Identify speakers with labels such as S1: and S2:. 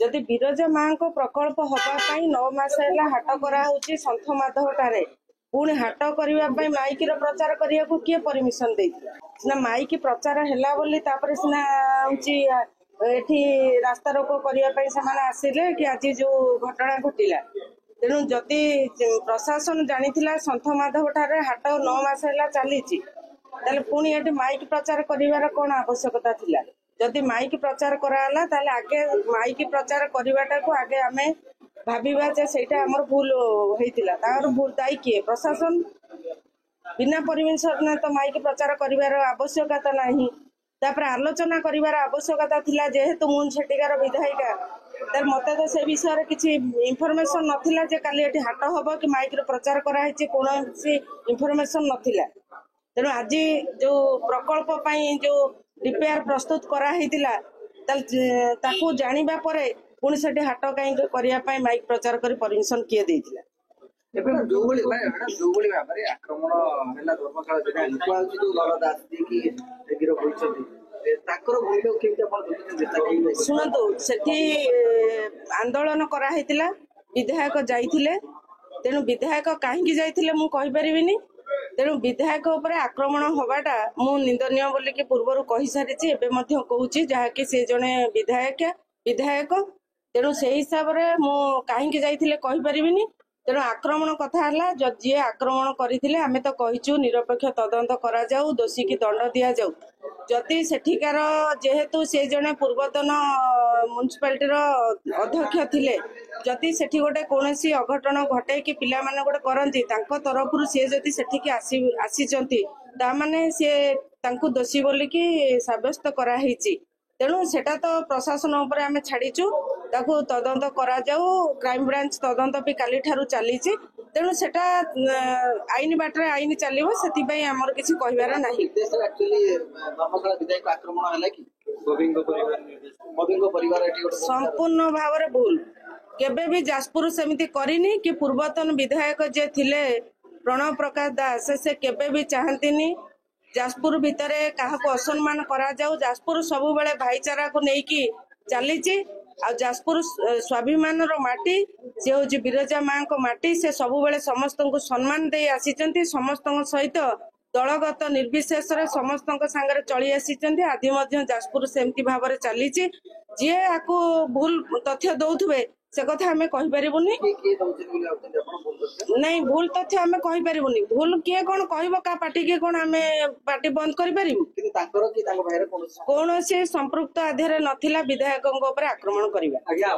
S1: जदि बिरजा माँ को प्रकल्प हवापाई 9 मास है हाट कराऊँगी सन्थ माधवटारे पुणी हाट करने माइक प्रचार करने को किए परमिशन देता सीना माइक प्रचार है सीना एठी रास्ता रोक करने से आसिले कि आज जो घटना घटिला तेणु जदि प्रशासन जानी सन्थ माधवटारे हाट 9 मास है चली पुणी ये माइक प्रचार कर कौन आवश्यकता थिला जदि माइक प्रचार कराला ताले आगे माइक प्रचार करवाटा को आगे आमे भाविबा जे सेटा हमर भूल होइतिला तार भूल दायी किए प्रशासन बिना परमिशन तो माइक प्रचार करिवार आवश्यकता नाही तापर आलोचना करिवार आवश्यकता थिला जेहेतु मुन सेटिकार विधायिका तर मते तो से विषय किसी इनफॉरमेशन नथिला जे काली एठी हाट हबो कि माइक रो प्रचार करा हेछि कोनोसी इनफॉरमेशन नथिला तेणु आज जो प्रकल्प पाई जो रिपेयर प्रस्तुत कराई जानिबा परे पुणी से हाट कहीं करने माइक प्रचार कर परमिशन किए देथिला शुणु से आंदोलन कराइला विधायक जाइथिले तेणु विधायक कहीं जाइथिले मु कहि परिबिनी तेणु विधायक उपरे आक्रमण हवाटा मु निंदनीय बोली कि पूर्वर कहि सारिछि एबे मध्य कहूछि जहाँकि से जने विधायक तेणु से हिसाब रे मु कहीं जाइथिले कहि परिबिनी तेणु आक्रमण कथा हला जे आक्रमण करथिले आमे तो कहिछु निरपेक्ष तदंत करा जाऊ दोषी की दंड दिया जाऊ जति सेठिकार जेहेतु से जने पूर्वतन म्युनिसिपालिटी रो अध्यक्ष थिले जति सेठी गोटे कोनोसी अघटन घटे कि पिला माने गोटे करंती तांको तरफरु से जति सेठी आसीचंती ता माने से तांको दोषी बोली कि साब्यस्त करा हिची तेणु सेटा तो प्रशासन उपर आमे छाड़ीचु ताकू तदंत करा जाऊ क्राइम ब्रांच तदंत भी काली ठारू चलीची तेणु सेटा आईन बाटरे आईन चलिबो सेति पई हमर किछि कहिबार नाही संपूर्ण भाव रे भूल केबे भी जाजपुर सेमिति करिनी कि पूर्वतन विधायक जे थिले प्रणव प्रकाश दास से केबे भी चाहंतिनी जाजपुर भितरे काहाको असम्मान करा जाऊ जाजपुर सब बेले भाईचारा को लेकिन चलीची आ जाजपुर स्वाभिमान रो माटी से हूँ बिरजा माँ को माटी से सब बेले समस्त को सम्मान दे आसीचंती समस्त सहित दलगत निर्विशेष समस्त सांगे चली आसीचंती आदि मध्य जाजपुर सेमती भाव में चलीची जी आपको भूल तथ्य दौथुवे से कथा हमें कहि परिबुनी नहीं भूल तथ्य हमें कहि परिबुनी भूल किए कौन कहबो का पार्टी के कौन हमें पार्टी बंद करि परिबु कौन से संपृक्त आधार नथिला विधायकों ऊपर आक्रमण करिबा।